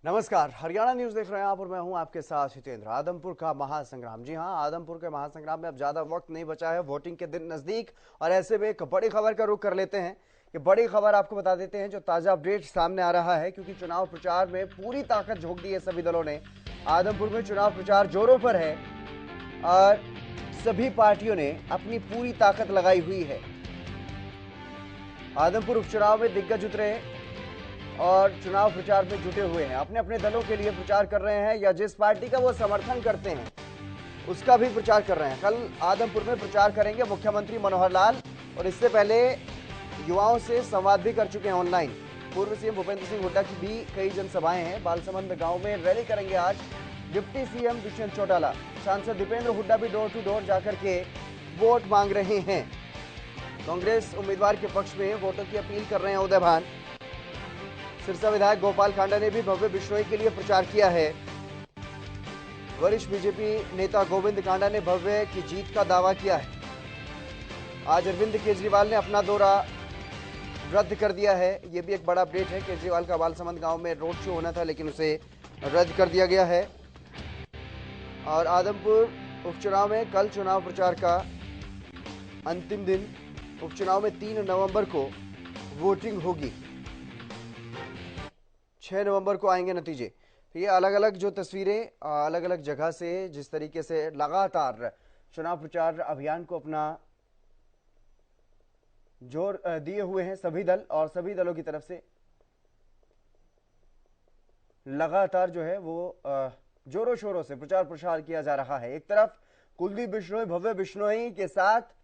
नमस्कार, हरियाणा न्यूज देख रहे हैं आप और मैं हूं आपके साथ हितेंद्र। आदमपुर का महासंग्राम, जी हां, आदमपुर के महासंग्राम में अब ज्यादा वक्त नहीं बचा है, वोटिंग के दिन नजदीक। और ऐसे में एक बड़ी खबर का रुख कर लेते हैं। ये बड़ी खबर आपको बता देते हैं जो ताजा अपडेट सामने आ रहा है, क्योंकि चुनाव प्रचार में पूरी ताकत झोंक दी है सभी दलों ने। आदमपुर में चुनाव प्रचार जोरों पर है और सभी पार्टियों ने अपनी पूरी ताकत लगाई हुई है। आदमपुर उपचुनाव में दिग्गज उतरे और चुनाव प्रचार में जुटे हुए हैं, अपने अपने दलों के लिए प्रचार कर रहे हैं या जिस पार्टी का वो समर्थन करते हैं उसका भी प्रचार कर रहे हैं। कल आदमपुर में प्रचार करेंगे मुख्यमंत्री मनोहर लाल और इससे पहले युवाओं से संवाद भी कर चुके हैं ऑनलाइन। पूर्व सीएम भूपेंद्र सिंह हुड्डा की भी कई जनसभाएं हैं। बालसमंद गांव में रैली करेंगे आज डिप्टी सीएम दुष्यंत चौटाला। सांसद दीपेंद्र हुड्डा भी डोर टू डोर जाकर के वोट मांग रहे हैं। कांग्रेस उम्मीदवार के पक्ष में वोटों की अपील कर रहे हैं उदय भान। सिरसा विधायक गोपाल कांडा ने भी भव्य बिश्नोई के लिए प्रचार किया है। वरिष्ठ बीजेपी नेता गोविंद कांडा ने भव्य की जीत का दावा किया है। आज अरविंद केजरीवाल ने अपना दौरा रद्द कर दिया है, यह भी एक बड़ा अपडेट है। केजरीवाल का बालसमंद गांव में रोड शो होना था लेकिन उसे रद्द कर दिया गया है। और आदमपुर उपचुनाव में कल चुनाव प्रचार का अंतिम दिन। उपचुनाव में 3 नवंबर को वोटिंग होगी, 6 नवंबर को आएंगे नतीजे। तो ये अलग अलग जो तस्वीरें अलग अलग जगह से जिस तरीके से लगातार चुनाव प्रचार अभियान को अपना जोर दिए हुए हैं सभी दल, और सभी दलों की तरफ से लगातार जो है वो जोरों शोरों से प्रचार प्रसार किया जा रहा है। एक तरफ कुलदीप बिश्नोई भव्य बिश्नोई के साथ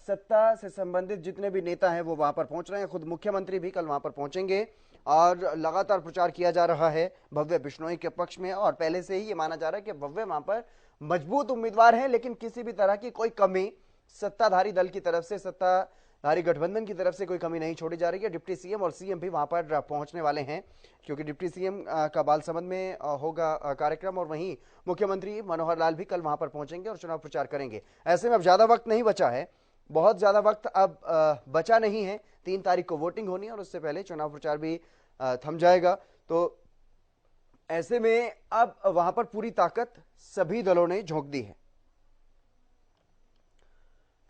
सत्ता से संबंधित जितने भी नेता हैं वो वहां पर पहुंच रहे हैं, खुद मुख्यमंत्री भी कल वहां पर पहुंचेंगे और लगातार प्रचार किया जा रहा है भव्य बिश्नोई के पक्ष में। और पहले से ही ये माना जा रहा है कि भव्य वहां पर मजबूत उम्मीदवार है, लेकिन किसी भी तरह की कोई कमी सत्ताधारी दल की तरफ से, सत्ताधारी गठबंधन की तरफ से कोई कमी नहीं छोड़ी जा रही है। डिप्टी सीएम और सीएम भी वहां पर पहुंचने वाले हैं, क्योंकि डिप्टी सीएम का बालसमंद में होगा कार्यक्रम और वहीं मुख्यमंत्री मनोहर लाल भी कल वहां पर पहुंचेंगे और चुनाव प्रचार करेंगे। ऐसे में अब ज्यादा वक्त नहीं बचा है, बहुत ज्यादा वक्त अब बचा नहीं है। 3 तारीख को वोटिंग होनी है और उससे पहले चुनाव प्रचार भी थम जाएगा। तो ऐसे में अब वहां पर पूरी ताकत सभी दलों ने झोंक दी है।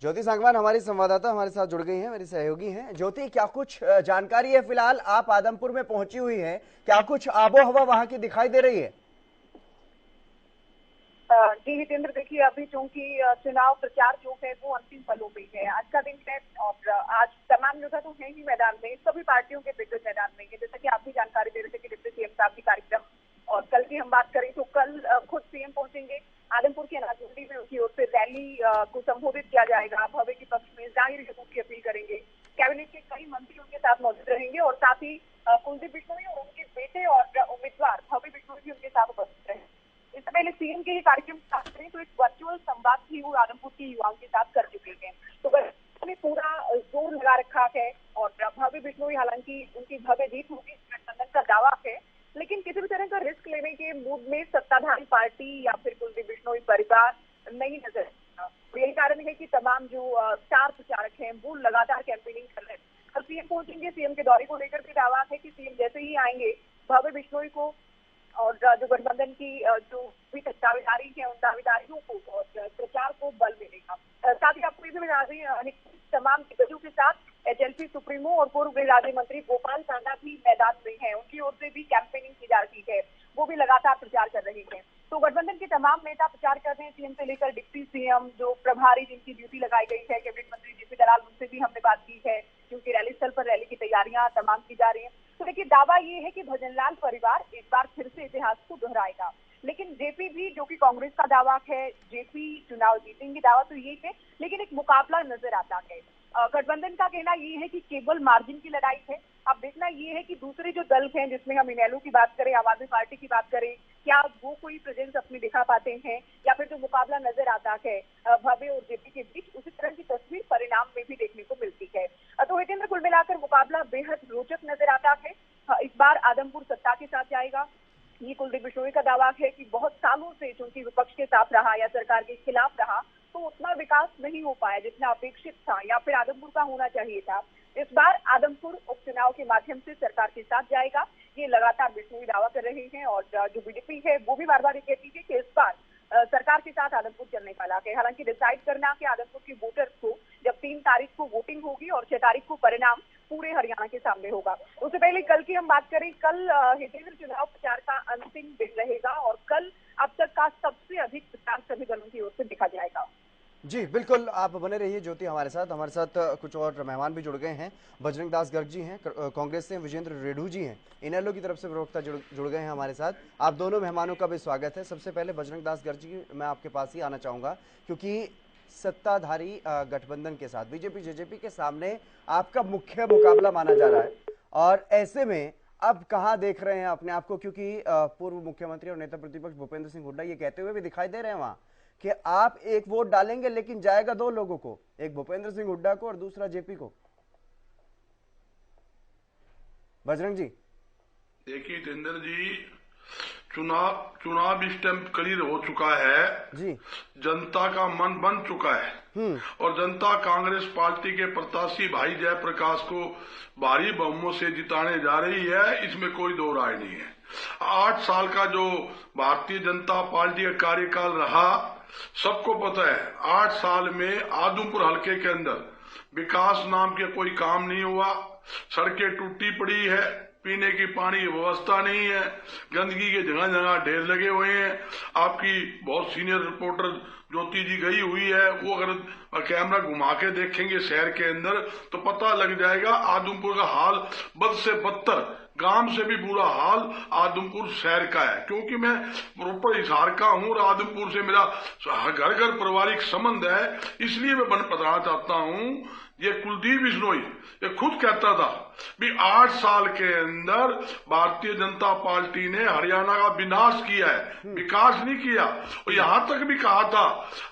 ज्योति सांगवान हमारी संवाददाता हमारे साथ जुड़ गई हैं, मेरी सहयोगी हैं। ज्योति, क्या कुछ जानकारी है? फिलहाल आप आदमपुर में पहुंची हुई हैं, क्या कुछ आबो हवा वहां की दिखाई दे रही है? जी हितेंद्र, देखिए अभी चूंकि चुनाव प्रचार जो है वो अंतिम पलों में है। आज का दिन है और आज तमाम जगह तो है ही मैदान में, सभी पार्टियों के दिग्गज मैदान में है। जैसा कि आप भी जानकारी दे रहे थे कि डिप्टी सीएम साहब की कार्यक्रम, और कल की हम बात करें तो कल खुद सीएम पहुंचेंगे आदमपुर के अनाज मंडी में। उनकी ओर से रैली को संबोधित किया जाएगा। भव्य के पक्ष में जाहिर हितों की अपील करेंगे। कैबिनेट के कई मंत्री उनके साथ मौजूद रहेंगे और साथ ही कुलदीप बिश्नोई और उनके बेटे और उम्मीदवार भव्य बिश्नोई भी उनके साथ उपस्थित रहेंगे। इससे पहले सीएम के ही कार्यक्रम की बात करें तो एक वर्चुअल संवाद भी वो आदमपुर के युवाओं के साथ कर चुके हैं। तो ने पूरा जोर लगा रखा है और भव्य बिश्नोई, हालांकि उनकी भव्य जीत होगी गठबंधन का दावा है, लेकिन किसी भी तरह का रिस्क लेने के मूड में सत्ताधारी पार्टी या फिर कुलदीप बिश्नोई परिवार नहीं नजर आता। तो यही कारण है कि तमाम जो स्टार प्रचारक हैं वो लगातार कैंपेनिंग कर रहे हैं। कल सीएम पहुंचेंगे, सीएम के दौरे को लेकर भी दावा है कि सीएम जैसे ही आएंगे भव्य बिश्नोई को और जो गठबंधन की जो भी दावेदारी है उन दावेदारियों को और प्रचार को बल मिलेगा। साथ ही आपको ये भी बता दें, तमाम दिग्गजों के साथ एचएलपी सुप्रीमो और पूर्व गृह राज्य मंत्री गोपाल कांडा भी मैदान में है। उनकी ओर से भी कैंपेनिंग की जा रही है, वो भी लगातार प्रचार कर रहे हैं। तो गठबंधन के तमाम नेता प्रचार कर रहे हैं, सीएम से लेकर डिप्टी सीएम, जो प्रभारी जिनकी ड्यूटी लगाई गई है कैबिनेट मंत्री जेपी दलाल, उनसे भी हमने बात की है, क्योंकि रैली स्थल पर रैली की तैयारियां तमाम की जा रही है। तो देखिए दावा ये है कि भजनलाल परिवार एक बार फिर से इतिहास को दोहराएगा। लेकिन जेपी भी, जो कि कांग्रेस का दावा है, जेपी चुनाव जीतेंगे, दावा तो ये है, लेकिन एक मुकाबला नजर आता है। गठबंधन का कहना ये है कि केवल मार्जिन की लड़ाई है। अब देखना ये है कि दूसरे जो दल हैं, जिसमें हम इनेलो की बात करें, आम आदमी पार्टी की बात करें, क्या वो कोई प्रेजेंस अपनी दिखा पाते हैं, या फिर जो मुकाबला नजर आता है भव्य और जेपी के बीच, उसी तरह की तस्वीर परिणाम में भी देखने को मिलती है। तो हितेंद्र, कुल मिलाकर मुकाबला बेहद रोचक नजर आता है। इस बार आदमपुर सत्ता के साथ जाएगा, ये कुलदीप बिश्नोई का दावा है कि बहुत सालों से चूंकि विपक्ष के साथ रहा या सरकार के खिलाफ रहा, तो उतना विकास नहीं हो पाया जितना अपेक्षित था या फिर आदमपुर का होना चाहिए था। इस बार आदमपुर उपचुनाव के माध्यम से सरकार के साथ जाएगा। ये लगातार बिश्नोई दावा कर रहे हैं और जो बीजेपी है वो भी बार बार ये कहती है कि इस बार सरकार के साथ आदमपुर चलने वाला है। हालांकि डिसाइड करना कि आदमपुर के वोटर्स को जब 3 तारीख को वोटिंग होगी और 6 तारीख को परिणाम पूरे हरियाणा के सामने होगा। उससे पहले कल की हम बात करें, कल हितेंद्र चुनाव प्रचार का अंतिम दिन रहेगा और कल अब तक का सबसे अधिक प्रचार सभी दलों की ओर से देखा जाएगा। जी बिल्कुल, आप बने रहिए ज्योति हमारे साथ कुछ और मेहमान भी जुड़ गए हैं। बजरंग दास गर्ग जी हैं कांग्रेस से, विजेंद्र रेडू जी हैं इनेलो की तरफ से प्रवक्ता जुड़ गए हैं हमारे साथ। आप दोनों मेहमानों का भी स्वागत है। सबसे पहले बजरंग दास गर्ग जी, मैं आपके पास ही आना चाहूंगा क्योंकि सत्ताधारी गठबंधन के साथ बीजेपी जेजेपी के सामने आपका मुख्य मुकाबला माना जा रहा है और ऐसे में अब कहां देख रहे हैं अपने आप को, क्योंकि पूर्व मुख्यमंत्री और नेता प्रतिपक्ष भूपेंद्र सिंह हुड्डा ये कहते हुए भी दिखाई दे रहे हैं वहां कि आप एक वोट डालेंगे लेकिन जाएगा 2 लोगों को, एक भूपेंद्र सिंह हुड्डा को और दूसरा जेपी को। बजरंग जी देखिए हितेंद्र जी, चुनाव इस टाइम क्लियर हो चुका है जी, जनता का मन बन चुका है और जनता कांग्रेस पार्टी के प्रत्याशी भाई जयप्रकाश को भारी बहुमत से जिताने जा रही है, इसमें कोई दो राय नहीं है। 8 साल का जो भारतीय जनता पार्टी का कार्यकाल रहा, सबको पता है 8 साल में आदमपुर हलके के अंदर विकास नाम के कोई काम नहीं हुआ, सड़कें टूटी पड़ी है, पीने की पानी की व्यवस्था नहीं है, गंदगी के जगह जगह ढेर लगे हुए हैं। आपकी बहुत सीनियर रिपोर्टर ज्योति जी गई हुई है, वो अगर कैमरा घुमा के देखेंगे शहर के अंदर तो पता लग जाएगा आदमपुर का हाल बद से बदतर, गांव से भी बुरा हाल आदमपुर शहर का है। क्योंकि मैं प्रॉपर हिसार का हूं और आदमपुर से मेरा घर घर पारिवारिक संबंध है, इसलिए मैं बताना चाहता हूं। ये कुलदीप बिश्नोई ये खुद कहता था भी 8 साल के अंदर भारतीय जनता पार्टी ने हरियाणा का विनाश किया है, विकास नहीं किया। और यहां तक भी कहा था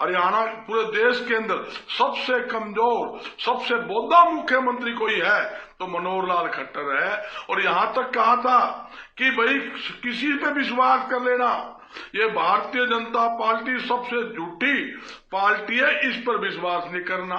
हरियाणा पूरे देश के अंदर सबसे कमजोर, सबसे बोधा मुख्यमंत्री कोई है तो मनोहर लाल खट्टर है। और यहां तक कहा था कि भाई किसी पे विश्वास कर लेना, ये भारतीय जनता पार्टी सबसे झूठी पार्टी है, इस पर विश्वास नहीं करना।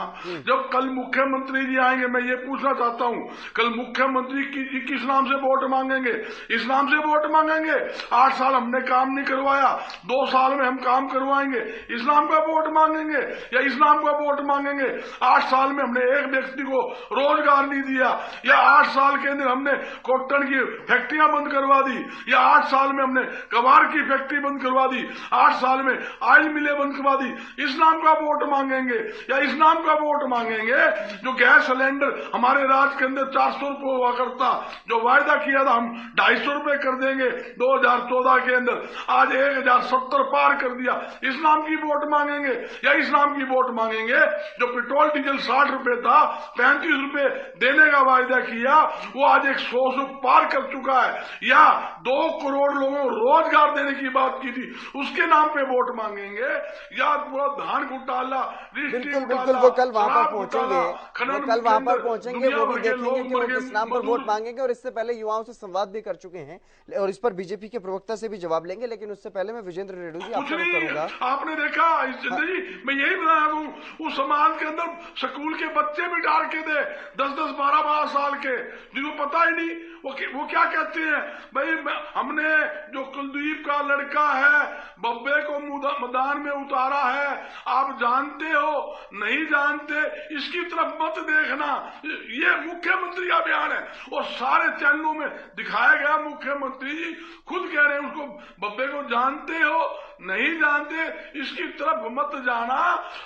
जब कल मुख्यमंत्री जी आएंगे, मैं ये पूछना चाहता हूं, कल मुख्यमंत्री किस नाम से वोट मांगेंगे? इस नाम से वोट मांगेंगे 8 साल हमने काम नहीं करवाया, 2 साल में हम काम करवाएंगे, इस नाम का वोट मांगेंगे? या इस नाम का वोट मांगेंगे 8 साल में हमने एक व्यक्ति को रोजगार नहीं दिया, या 8 साल के अंदर हमने कॉटन की फैक्ट्रियां बंद करवा दी, या 8 साल में हमने कबाड़ की फैक्ट्री बंद करवा दी, 8 साल में ऑयल मिलें बंद करवा दी, इस नाम का वोट मांगेंगे? या इस नाम का वोट मांगेंगे जो गैस सिलेंडर हमारे राज्य के अंदर 400 रुपये हुआ करता, जो वायदा किया था हम 250 रुपये कर देंगे 2014 के अंदर, आज 1070 पार कर दिया, इस नाम की वोट मांगेंगे? या इस नाम की वोट मांगेंगे जो पेट्रोल डीजल 60 रुपये था, 35 रुपये देने का वायदा किया, वो आज 100 पार कर चुका है? या 2 करोड़ लोगों को रोजगार देने की बात की थी, उसके नाम पे वोट मांगेंगे? या पूरा धान घोटाला, बिल्कुल वो कल वहां पर पहुंचेंगे, वो भी देखेंगे कि वो किस नाम पर वोट मांगेंगे। और इससे पहले युवाओं से संवाद भी कर चुके हैं और इस पर बीजेपी के प्रवक्ता से भी जवाब लेंगे, लेकिन उससे पहले मैं विजेंद्र रेड्डी जी आपको करूंगा। आपने देखा मैं यही बता रहा हूं, उस समाज के अंदर स्कूल के बच्चे भी डाल के दे 10-10, 12-12 साल के, जिनको पता ही नहीं वो क्या कहते हैं भाई हमने जो कुलदीप का लड़का है बब्बे को मैदान में उतारा है, आप जानते हो नहीं जानते, इसकी तरफ मत देखना। ये मुख्यमंत्री का बयान है और सारे चैनलों में दिखाया गया। मुख्यमंत्री जी खुद कह रहे हैं उसको, बब्बे को जानते हो नहीं जानते, इसकी तरफ मत जाना।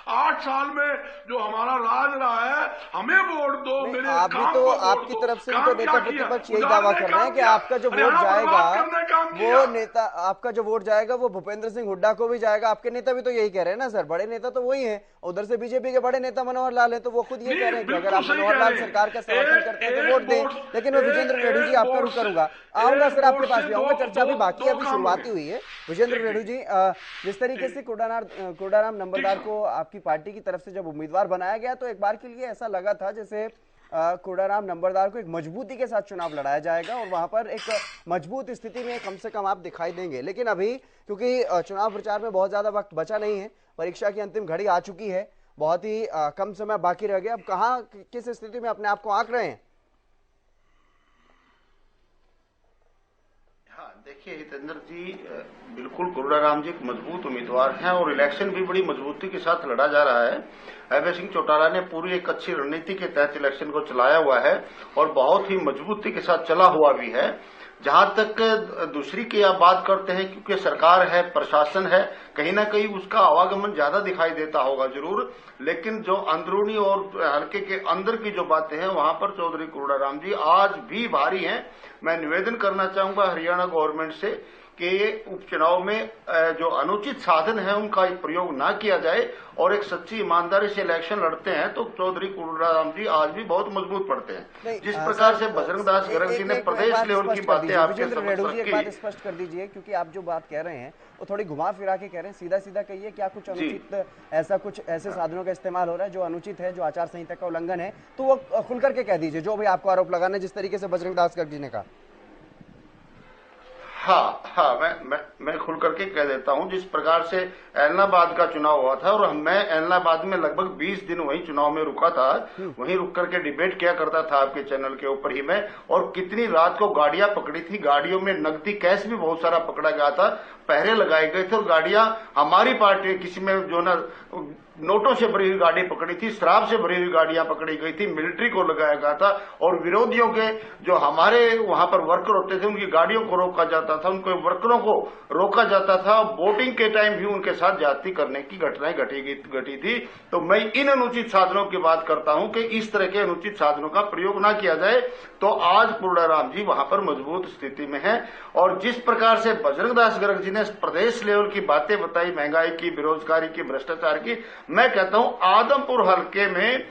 8 साल में जो हमारा राज रहा है, हमें वोट दो। मेरे आप भी तो आपकी तरफ से तो नेता प्रतिपक्ष यही दावा कर रहे हैं कि आपका जो वोट जाएगा वो नेता, आपका जो वोट जाएगा वो भूपेंद्र सिंह हुड्डा को भी जाएगा। आपके नेता भी तो यही कह रहे हैं ना सर, बड़े नेता तो वही हैं, उधर से बीजेपी के बड़े नेता मनोहर लाल है, तो वो खुद ये कह रहे हैं कि अगर आप मनोहर लाल सरकार का समर्थन करते हैं तो वोट दें। लेकिन मैं विजेंद्र रेड्डी जी आपका रुख करूंगा, आऊंगा सर आपके पास भी आऊंगा, चर्चा भी बाकी अभी शुरुआती हुई है। विजेंद्र रेड्डी जी, जिस तरीके से कोडाराम नंबरदार को आपकी पार्टी की तरफ से जब उम्मीदवार बनाया गया तो एक बार के लिए ऐसा लगा था जैसे कोडाराम नंबरदार को एक मजबूती के साथ चुनाव लड़ाया जाएगा और वहां पर एक मजबूत स्थिति में कम से कम आप दिखाई देंगे। लेकिन अभी क्योंकि चुनाव प्रचार में बहुत ज्यादा वक्त बचा नहीं है, परीक्षा की अंतिम घड़ी आ चुकी है, बहुत ही कम समय बाकी रह गया, अब कहां किस स्थिति में अपने आप को आंक रहे हैं? देखिए हितेंद्र जी, बिल्कुल कोरडाराम जी एक मजबूत उम्मीदवार हैं और इलेक्शन भी बड़ी मजबूती के साथ लड़ा जा रहा है। अभय सिंह चौटाला ने पूरी एक अच्छी रणनीति के तहत इलेक्शन को चलाया हुआ है और बहुत ही मजबूती के साथ चला हुआ भी है। जहां तक दूसरी की आप बात करते हैं, क्योंकि सरकार है, प्रशासन है, कहीं ना कहीं उसका आवागमन ज्यादा दिखाई देता होगा जरूर, लेकिन जो अंदरूनी और हल्के के अंदर की जो बातें हैं वहां पर चौधरी कोरडाराम जी आज भी भारी हैं। मैं निवेदन करना चाहूंगा हरियाणा गवर्नमेंट से कि उपचुनाव में जो अनुचित साधन है उनका प्रयोग ना किया जाए और एक सच्ची ईमानदारी से इलेक्शन लड़ते हैं तो चौधरी कोरडाराम जी आज भी बहुत मजबूत पड़ते हैं। जिस प्रकार से बजरंग दास गर्ग जी ने प्रदेश लेवल की बातें आपके समक्ष रखी, एक बात स्पष्ट कर दीजिए, क्योंकि आप जो बात कह रहे हैं वो थोड़ी घुमा फिरा के कह रहे हैं, सीधा सीधा कहिए, क्या कुछ अनुचित ऐसे साधनों का इस्तेमाल हो रहा है जो अनुचित है, जो आचार संहिता का उल्लंघन है, तो वो खुल करके कह दीजिए जो भी आपको आरोप लगाना है, जिस तरीके से बजरंग दास गर्ग जी ने कहा। हाँ, मैं खुल करके कह देता हूं। जिस प्रकार से ऐलनाबाद का चुनाव हुआ था और मैं ऐलनाबाद में लगभग 20 दिन वहीं चुनाव में रुका था, वहीं रुक करके डिबेट किया करता था आपके चैनल के ऊपर ही मैं, और कितनी रात को गाड़ियां पकड़ी थी, गाड़ियों में नकदी कैश भी बहुत सारा पकड़ा गया था, पहरे लगाए गए थे और गाड़ियां हमारी पार्टी किसी में जो ना नोटों से भरी हुई गाड़ी पकड़ी थी, शराब से भरी हुई गाड़ियां पकड़ी गई थी, मिलिट्री को लगाया गया था और विरोधियों के जो हमारे वहां पर वर्कर होते थे उनकी गाड़ियों को रोका जाता था, उनके वर्करों को रोका जाता था। वोटिंग के टाइम भी उनके साथ ज्यादती करने की घटनाएं घटी थी। तो मैं इन अनुचित साधनों की बात करता हूं कि इस तरह के अनुचित साधनों का प्रयोग न किया जाए। तो आज कोरडाराम जी वहां पर मजबूत स्थिति में है और जिस प्रकार से बजरंग दास गर्ग जी ने प्रदेश लेवल की बातें बताई, महंगाई की, बेरोजगारी की, भ्रष्टाचार की, मैं कहता हूं आदमपुर हलके में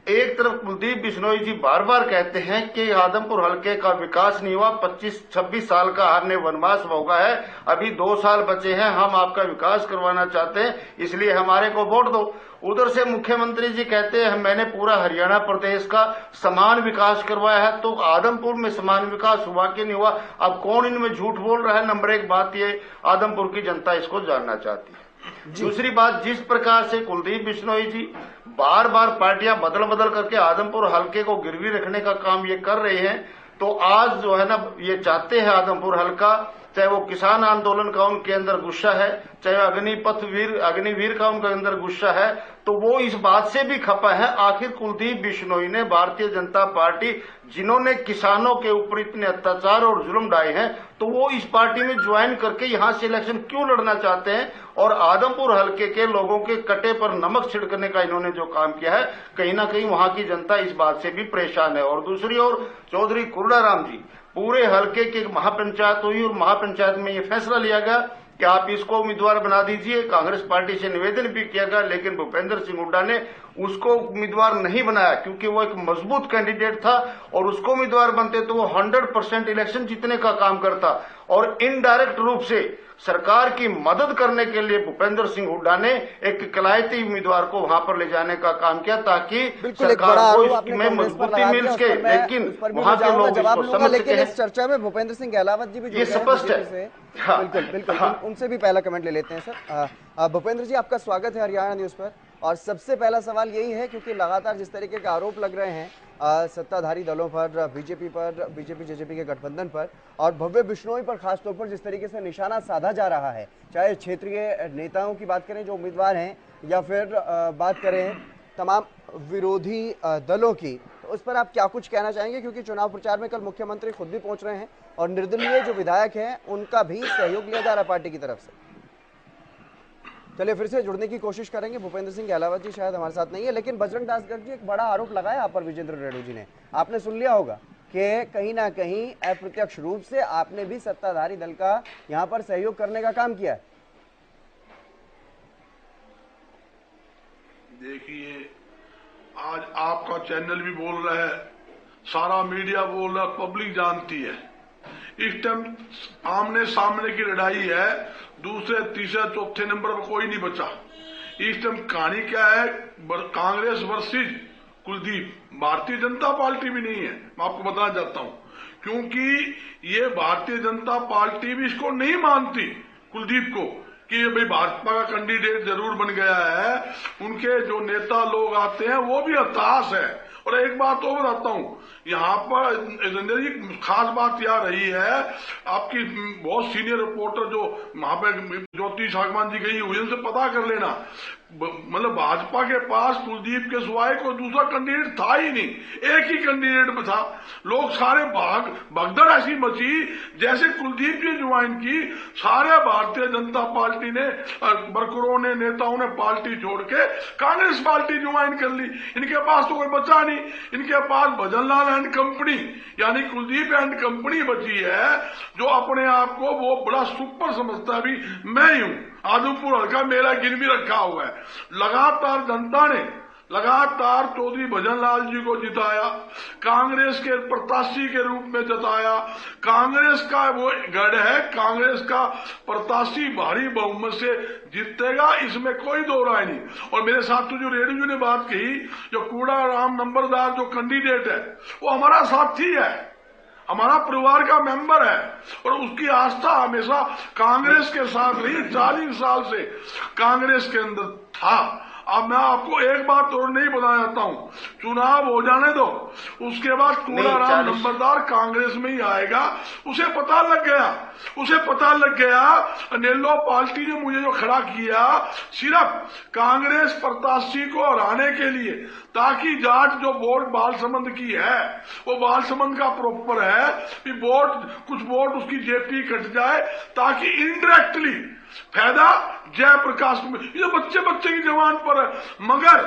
एक तरफ कुलदीप बिश्नोई जी बार बार कहते हैं कि आदमपुर हलके का विकास नहीं हुआ, 25-26 साल का हमने वनवास भोगा है, अभी 2 साल बचे हैं, हम आपका विकास करवाना चाहते हैं, इसलिए हमारे को वोट दो। उधर से मुख्यमंत्री जी कहते हैं मैंने पूरा हरियाणा प्रदेश का समान विकास करवाया है, तो आदमपुर में समान विकास हुआ कि नहीं हुआ? अब कौन इनमें झूठ बोल रहा है? नंबर 1 बात ये आदमपुर की जनता इसको जानना चाहती है। दूसरी बात, जिस प्रकार से कुलदीप बिश्नोई जी बार बार पार्टियां बदल करके आदमपुर हलके को गिरवी रखने का काम ये कर रहे हैं, तो आज जो है ना ये चाहते हैं आदमपुर हलका, चाहे वो किसान आंदोलन का उनके अंदर गुस्सा है, चाहे अग्निवीर का उनके अंदर गुस्सा है, तो वो इस बात से भी खपा है आखिर कुलदीप बिश्नोई ने भारतीय जनता पार्टी जिन्होंने किसानों के ऊपर इतने अत्याचार और जुल्म ढाए हैं, तो वो इस पार्टी में ज्वाइन करके यहां से इलेक्शन क्यों लड़ना चाहते हैं? और आदमपुर हलके के लोगों के कटे पर नमक छिड़कने का इन्होंने जो काम किया है, कहीं ना कहीं वहां की जनता इस बात से भी परेशान है। और दूसरी ओर चौधरी कोरडाराम जी, पूरे हलके की महापंचायत हुई और महापंचायत में ये फैसला लिया गया कि आप इसको उम्मीदवार बना दीजिए। कांग्रेस पार्टी से निवेदन भी किया गया, लेकिन भूपेंद्र सिंह हुड्डा ने उसको उम्मीदवार नहीं बनाया क्योंकि वो एक मजबूत कैंडिडेट था और उसको उम्मीदवार बनते तो वो 100% इलेक्शन जीतने का काम करता। और इनडायरेक्ट रूप से सरकार की मदद करने के लिए भूपेंद्र सिंह हुड्डा ने एक कलायती उम्मीदवार को वहां पर ले जाने का काम किया ताकि सरकार को इसमें मजबूती मिल सके, लेकिन वहां के लोग इसको समझ सके। लेकिन इस चर्चा में भूपेंद्र सिंह गहलावत जी भी ये स्पष्ट है। बिल्कुल, उनसे भी पहला कमेंट ले लेते हैं सर। भूपेंद्र जी, आपका स्वागत है हरियाणा न्यूज पर। और सबसे पहला सवाल यही है, क्योंकि लगातार जिस तरीके के आरोप लग रहे हैं सत्ताधारी दलों पर, बीजेपी जेजेपी के गठबंधन पर और भव्य बिश्नोई पर खासतौर पर जिस तरीके से निशाना साधा जा रहा है, चाहे क्षेत्रीय नेताओं की बात करें जो उम्मीदवार हैं या फिर बात करें तमाम विरोधी दलों की, तो उस पर आप क्या कुछ कहना चाहेंगे? क्योंकि चुनाव प्रचार में कल मुख्यमंत्री खुद भी पहुंच रहे हैं और निर्दलीय जो विधायक हैं उनका भी सहयोग लिया जा रहा है पार्टी की तरफ से। चलिए फिर से जुड़ने की कोशिश करेंगे। भूपेंद्र सिंह गहलावत जी शायद हमारे साथ नहीं है, लेकिन बजरंग दास गर्ग जी एक बड़ा आरोप लगाया आप पर विजेंद्र रेड्डी जी ने, आपने सुन लिया होगा कि कहीं ना कहीं अप्रत्यक्ष रूप से आपने भी सत्ताधारी दल का यहां पर सहयोग करने का काम किया है। देखिए, आज आपका चैनल भी बोल रहा है, सारा मीडिया बोल रहा है, पब्लिक जानती है, इस टाइम आमने सामने की लड़ाई है, दूसरे तीसरे चौथे नंबर पर कोई नहीं बचा। इस टाइम कहानी क्या है, कांग्रेस वर्सेस कुलदीप, भारतीय जनता पार्टी भी नहीं है। मैं आपको बताना चाहता हूं, क्योंकि ये भारतीय जनता पार्टी भी इसको नहीं मानती कुलदीप को कि ये भाई भाजपा का कैंडिडेट जरूर बन गया है। उनके जो नेता लोग आते हैं वो भी हताश है और एक बात और बताता हूं, यहाँ पर जितेंद्र जी खास बात यह रही है, आपकी बहुत सीनियर रिपोर्टर जो वहां पे ज्योति सागवान जी गई हुई, उनसे पता कर लेना, मतलब भाजपा के पास कुलदीप के सिवाय कोई दूसरा कैंडिडेट था ही नहीं, एक ही कैंडिडेट में था। लोग सारे भगदड़ ऐसी मची, जैसे कुलदीप जी ज्वाइन की, सारे भारतीय जनता पार्टी ने, वर्करों ने, नेताओं ने पार्टी छोड़ के कांग्रेस पार्टी ज्वाइन कर ली। इनके पास तो कोई बचा नहीं, इनके पास भजनलाल एंड कंपनी यानी कुलदीप एंड कंपनी बची है, जो अपने आप को वो बड़ा सुपर समझता है। अभी मैं ही हूं, आदमपुर हल्का मेरा गिन भी रखा हुआ है। लगातार जनता ने लगातार चौधरी भजनलाल जी को जिताया, कांग्रेस के प्रत्याशी के रूप में जिताया। कांग्रेस का वो गढ़ है, कांग्रेस का प्रत्याशी भारी बहुमत से जीतेगा, इसमें कोई दो राय नहीं। और मेरे साथ तो जो रेड्डी जी ने बात कही, जो कूड़ा राम नंबरदार जो कैंडिडेट है, वो हमारा साथी है, हमारा परिवार का मेंबर है, और उसकी आस्था हमेशा कांग्रेस के साथ रही। 40 साल से कांग्रेस के अंदर था। अब मैं आपको एक बात और नहीं बताना चाहता हूं, चुनाव हो जाने दो, उसके बाद कूड़ाराम नंबरदार कांग्रेस में ही आएगा। उसे पता लग गया नेल्लो पार्टी ने मुझे जो खड़ा किया सिर्फ कांग्रेस प्रत्याशी को हराने के लिए, ताकि जाट जो वोट बालसमंद की है वो बालसमंद का प्रॉपर है, कि कुछ वोट उसकी जेपी कट जाए, ताकि इनडायरेक्टली फायदा जयप्रकाश में, ये बच्चे की जवान पर है। मगर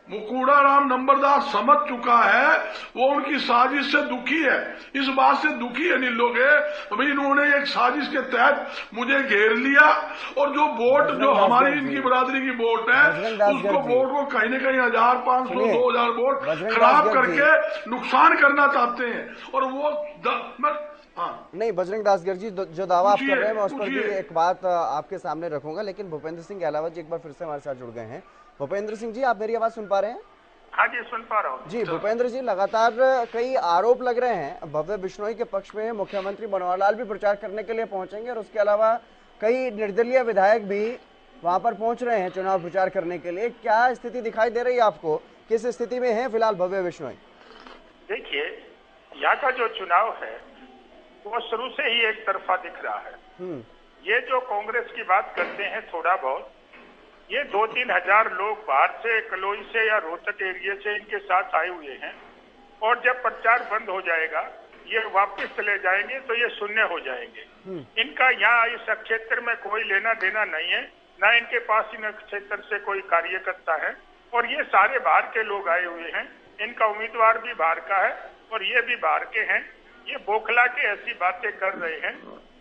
वो कूड़ाराम नंबरदार समझ चुका है, वो उनकी साजिश से दुखी है, इस बात से दुखी है निल्लो के, तो भाई इन्होंने एक साजिश के तहत मुझे घेर लिया, और जो वोट जो हमारी इनकी बरादरी की वोट है, उसको वोट को कहीं न कहीं 1000, 500, 2000 वोट खराब करके नुकसान करना चाहते हैं। और वो नहीं, बजरंग दास गर्ग जी जो दावा आप कर रहे हैं, मैं उस पर भी एक बात आपके सामने रखूंगा, लेकिन भूपेंद्र सिंह के अलावा जी एक बार फिर से हमारे साथ जुड़ गए हैं। भूपेंद्र सिंह जी, आप मेरी आवाज सुन पा रहे हैं? हाँ जी, सुन पा रहा हूँ जी। भूपेंद्र जी, लगातार कई आरोप लग रहे हैं भव्य बिश्नोई के पक्ष में। मुख्यमंत्री मनोहर लाल भी प्रचार करने के लिए पहुंचेंगे, और उसके अलावा कई निर्दलीय विधायक भी वहां पर पहुंच रहे हैं चुनाव प्रचार करने के लिए। क्या स्थिति दिखाई दे रही है आपको, किस स्थिति में है फिलहाल भव्य बिश्नोई? देखिए, यहाँ का जो चुनाव है वो शुरू से ही एक तरफा दिख रहा है। ये जो कांग्रेस की बात करते हैं थोड़ा बहुत, ये 2-3 हजार लोग बाहर से, कलोई से या रोहतक एरिया से इनके साथ आए हुए हैं, और जब प्रचार बंद हो जाएगा, ये वापस चले जाएंगे, तो ये शून्य हो जाएंगे। इनका यहाँ इस क्षेत्र में कोई लेना देना नहीं है, न इनके पास इन क्षेत्र से कोई कार्यकर्ता है, और ये सारे बाहर के लोग आए हुए हैं। इनका उम्मीदवार भी बाहर का है और ये भी बाहर के हैं। ये बौखला के ऐसी बातें कर रहे हैं,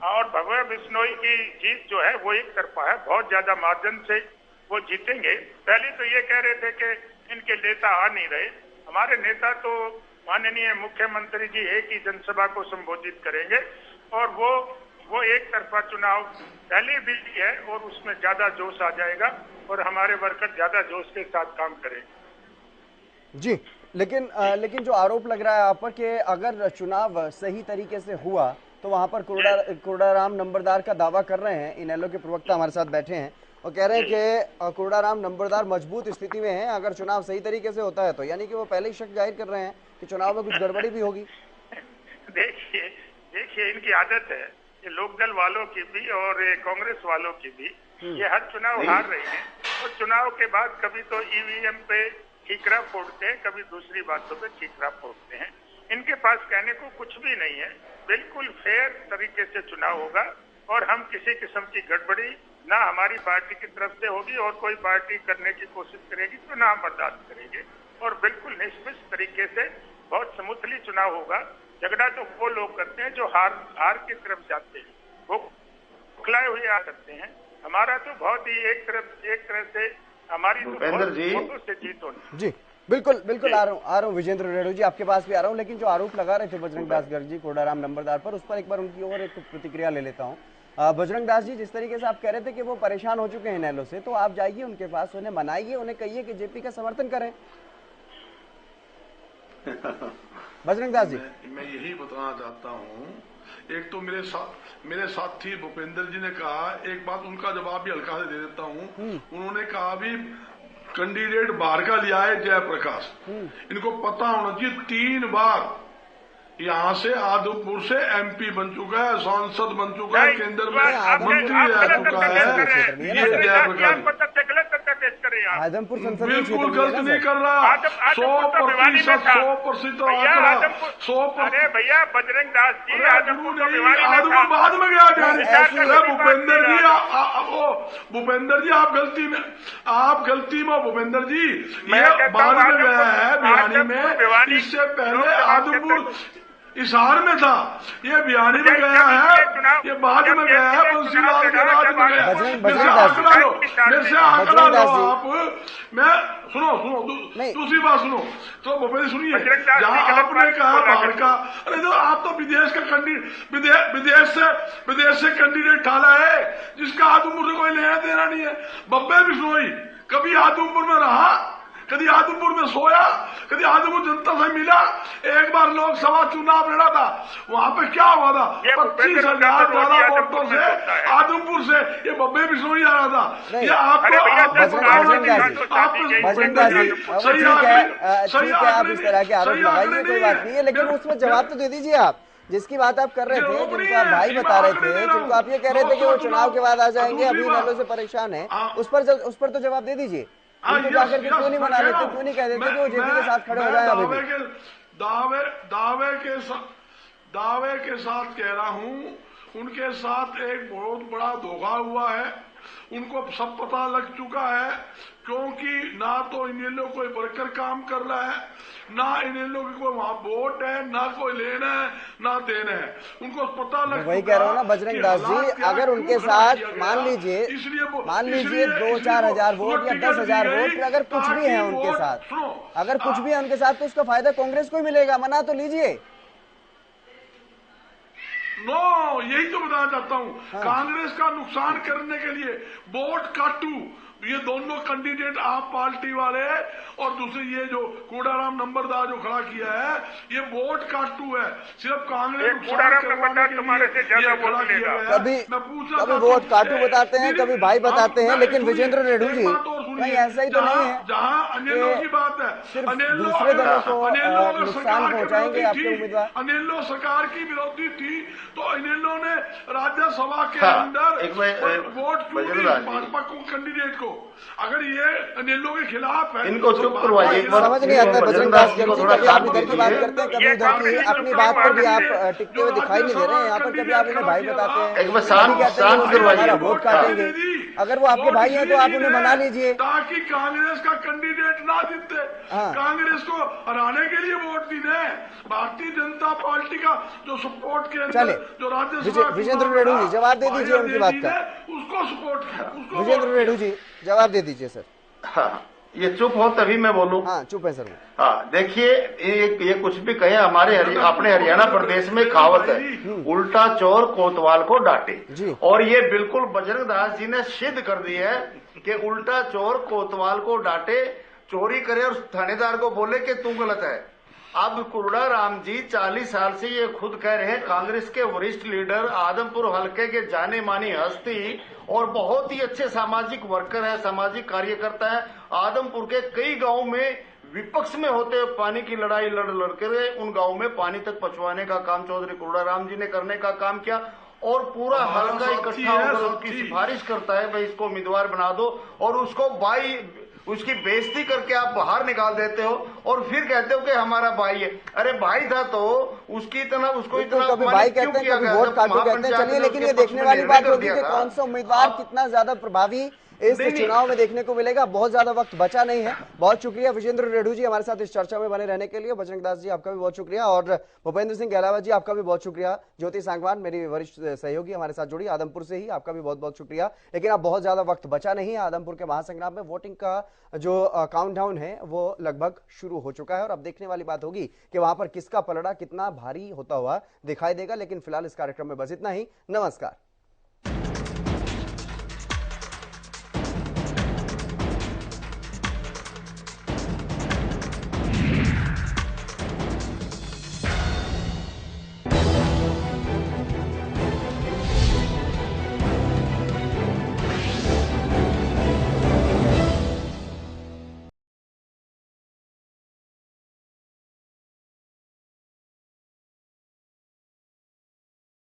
और भव्य बिश्नोई की जीत जो है वो एक तरफा है, बहुत ज्यादा मार्जिन से वो जीतेंगे। पहले तो ये कह रहे थे कि इनके नेता आ नहीं रहे। हमारे नेता तो माननीय मुख्यमंत्री जी एक ही जनसभा को संबोधित करेंगे, और वो एक तरफा चुनाव पहले भी है, और उसमें ज्यादा जोश आ जाएगा, और हमारे वर्कर ज्यादा जोश के साथ काम करेंगे। जी, लेकिन जो आरोप लग रहा है आप पर कि अगर चुनाव सही तरीके से हुआ तो वहां पर कूड़ाराम नंबरदार का दावा कर रहे हैं, इनेलो के प्रवक्ता हमारे साथ बैठे हैं और कह रहे हैं कि कूड़ाराम नंबरदार मजबूत स्थिति में है अगर चुनाव सही तरीके से होता है तो, यानी कि वो पहले ही शक जाहिर कर रहे हैं कि चुनाव में कुछ गड़बड़ी भी होगी। देखिए इनकी आदत है, ये लोकदल वालों की भी और कांग्रेस वालों की भी, ये हर चुनाव हार रही है, और चुनाव के बाद कभी तो ईवीएम पे ठीकरा फोड़ते हैं, कभी दूसरी बातों पे ठीकरा फोड़ते हैं। इनके पास कहने को कुछ भी नहीं है, बिल्कुल फेयर तरीके से चुनाव होगा, और हम किसी किस्म की गड़बड़ी ना हमारी पार्टी की तरफ से होगी, और कोई पार्टी करने की कोशिश करेगी तो ना बर्दाश्त करेंगे, और बिल्कुल निष्पक्ष तरीके से बहुत स्मूथली चुनाव होगा। झगड़ा तो वो लोग करते हैं जो हार की तरफ जाते हैं, वो खिलाए हुए आ सकते हैं। हमारा तो बहुत ही एक तरह से हमारी तो वोटों से जीत होनी। जी बिल्कुल आ रहा हूँ विजेंद्र रेड्डी जी, आपके पास भी आ रहा हूँ, लेकिन जो आरोप लगा रहे थे बजरंग दास गर्ग जी कूड़ाराम नंबरदार पर, उस पर एक बार उनकी और एक प्रतिक्रिया ले लेता हूँ। बजरंग दास जी, जिस तरीके से आप कह रहे थे कि वो परेशान हो चुके हैं इनेलो से, तो आप जाइए उनके पास, उन्हें मनाइए, उन्हें कहिए कि जेपी का समर्थन करें। बजरंग दास जी, मैं यही बताना चाहता हूँ, एक तो मेरे साथी भूपेंद्र जी ने कहा, एक बात उनका जवाब भी हल्का से दे देता हूँ। उन्होंने कहा भी कैंडिडेट बाहर का लिया है जयप्रकाश। इनको पता होना चाहिए 3 बार यहाँ से आदमपुर से एमपी बन चुका है, सांसद बन चुका है, केंद्र में मंत्री रह चुका है। ये जयप्रकाश आदमपुर संसदीय बिल्कुल गलत नहीं कर रहा। 100% आंकड़ा 100%। अरे भैया बजरंग दास जी आदमपुर बाद में गया। भूपेंद्र जी आप गलती में भूपेंद्र जी ये बाद में गया है भिवानी में। इससे पहले आदमपुर हिसार में था, ये भिवानी में गया है, ये बाद में गया है, बंसीलाल के राज में गया। मेरे से आंकड़ा लो आप। मैं सुनो दूसरी बात सुनो तो भूपेंद्र सुनिए, जहाँ आपने कहा बाहर का, अरे तो आप तो विदेश का विदेश से कैंडिडेट ढाला है जिसका आदमपुर से कोई लेना देना नहीं है। बब्बे बिश्नोई कभी आदमपुर में रहा, कभी आदमपुर में सोया, कभी आदमपुर जनता से मिला। एक बार लोकसभा चुनाव लड़ा था, वहां पे क्या हुआ था? 25,000 ज्यादा वोटों से आदमपुर से ये बब्बे बिश्नोई आ रहा था। ये आपको ठीक है, आप इस तरह के आरोप लगाइए, कोई बात नहीं है, लेकिन उसमें जवाब तो दे दीजिए आप जिसकी बात आप कर रहे थे, जिनको आप भाई बता रहे थे, जिनको आप ये कह रहे थे कि वो चुनाव के बाद आ जाएंगे, अभी इनेलो से परेशान है, उस पर तो जवाब दे दीजिए। उनको जाकर के क्यों नहीं मना लेते, क्यों नहीं कह देते कि वो जेपी के साथ खड़े हो जाए? अभी दावे के साथ कह रहा हूं, उनके साथ एक बहुत बड़ा धोखा हुआ है। उनको सब पता लग चुका है, क्योंकि ना तो इनेलो कोई वर्कर काम कर रहा है, ना इनेलो की कोई वहां वोट है, ना कोई लेना है ना देना है। उनको पता लग चुका। वही कह रहा हूँ ना बजरंग दास जी, अगर उनके साथ मान लीजिए 2-4 हजार वोट या 10,000 वोट अगर कुछ भी है उनके साथ, अगर कुछ भी है उनके साथ, तो उसका फायदा कांग्रेस को ही मिलेगा। मना तो लीजिए। यही तो बताना चाहता हूँ। कांग्रेस का नुकसान करने के लिए वोट काटू, ये दोनों कैंडिडेट आप पार्टी वाले और दूसरे ये जो कूड़ाराम नंबरदार जो खड़ा किया है, ये वोट काटू है। सिर्फ कांग्रेस तुम्हारे से ज्यादा वोट लेगा। कभी वोट काटू बताते हैं, कभी भाई बताते हैं, लेकिन विजेंद्र रेड्डी जी कहीं ऐसा ही तो नहीं है जहाँ अनेलो की बात है, सिर्फ दूसरे दलों को नुकसान पहुंचाएंगे आपके उम्मीदवार। अनेलो सरकार की विरोधी थी, तो अनेलो ने राज्यसभा के अंदर वोट भाजपा को कैंडिडेट को। अगर ये अनेलो के खिलाफ है, इनको चुप करवाइए। समझ नहीं आता बजरंग दास जी, कभी आप इधर की बात करते हैं, कभी उधर की। अपनी बात पर भी आप टिकते हुए दिखाई नहीं दे रहे हैं यहाँ पर। कभी आप उन्हें भाई बताते हैं, एक बार शांत करवाइए। वोट काटेंगे, अगर वो आपके भाई हैं तो आप उन्हें मना लीजिए। ताकि कांग्रेस का कैंडिडेट ना जीते, कांग्रेस को हराने के लिए वोट देना है। भारतीय जनता पार्टी का जो सपोर्ट के अंदर जो राज्यसभा विजेंद्र रेड्डी जी जवाब दे दीजिए उनकी बात का। उसको सपोर्ट किया। विजेंद्र रेड्डी जी जवाब दे दीजिए सर। हाँ, ये चुप हो तभी मैं बोलूं। हाँ चुप है सर। हाँ देखिए, ये कुछ भी कहे, हमारे अपने हरियाणा प्रदेश में कहावत है, उल्टा चोर कोतवाल को डांटे। और ये बिल्कुल बजरंग दास जी ने सिद्ध कर दी है कि उल्टा चोर कोतवाल को डांटे, चोरी करे और थानेदार को बोले कि तू गलत है। अब कूड़ाराम जी 40 साल से ये खुद कह रहे हैं, कांग्रेस के वरिष्ठ लीडर, आदमपुर हलके के जाने मानी हस्ती और बहुत ही अच्छे सामाजिक वर्कर है, सामाजिक कार्यकर्ता है। आदमपुर के कई गांव में विपक्ष में होते हुए पानी की लड़ाई लड़ कर उन गांव में पानी तक पहुंचवाने का काम चौधरी कूड़ाराम जी ने करने का काम किया। और पूरा हलका इकट्ठा होकर उसकी सिफारिश करता है, भाई इसको उम्मीदवार बना दो, और उसको उसकी बेइज्जती करके आप बाहर निकाल देते हो और फिर कहते हो कि हमारा भाई है। अरे भाई था तो उसको इतना कभी भाई कहते हैं, कभी वोट काटू कहते हैं। चलिए, लेकिन ये देखने वाली बात होगी कि कौन सा उम्मीदवार कितना ज्यादा प्रभावी इस चुनाव में देखने को मिलेगा। बहुत ज्यादा वक्त बचा नहीं है। बहुत शुक्रिया विजेंद्र रेड्डी जी हमारे साथ इस चर्चा में बने रहने के लिए। बजरंग दास जी आपका भी बहुत शुक्रिया, और भूपेंद्र सिंह गहलावत जी आपका भी बहुत शुक्रिया। ज्योति सांगवान मेरी वरिष्ठ सहयोगी हमारे साथ जुड़ी आदमपुर से ही, आपका भी बहुत बहुत शुक्रिया। लेकिन अब बहुत ज्यादा वक्त बचा नहीं है। आदमपुर के महासंग्राम में वोटिंग का जो काउंटडाउन है वो लगभग शुरू हो चुका है, और अब देखने वाली बात होगी कि वहां पर किसका पलड़ा कितना भारी होता हुआ दिखाई देगा। लेकिन फिलहाल इस कार्यक्रम में बस इतना ही। नमस्कार।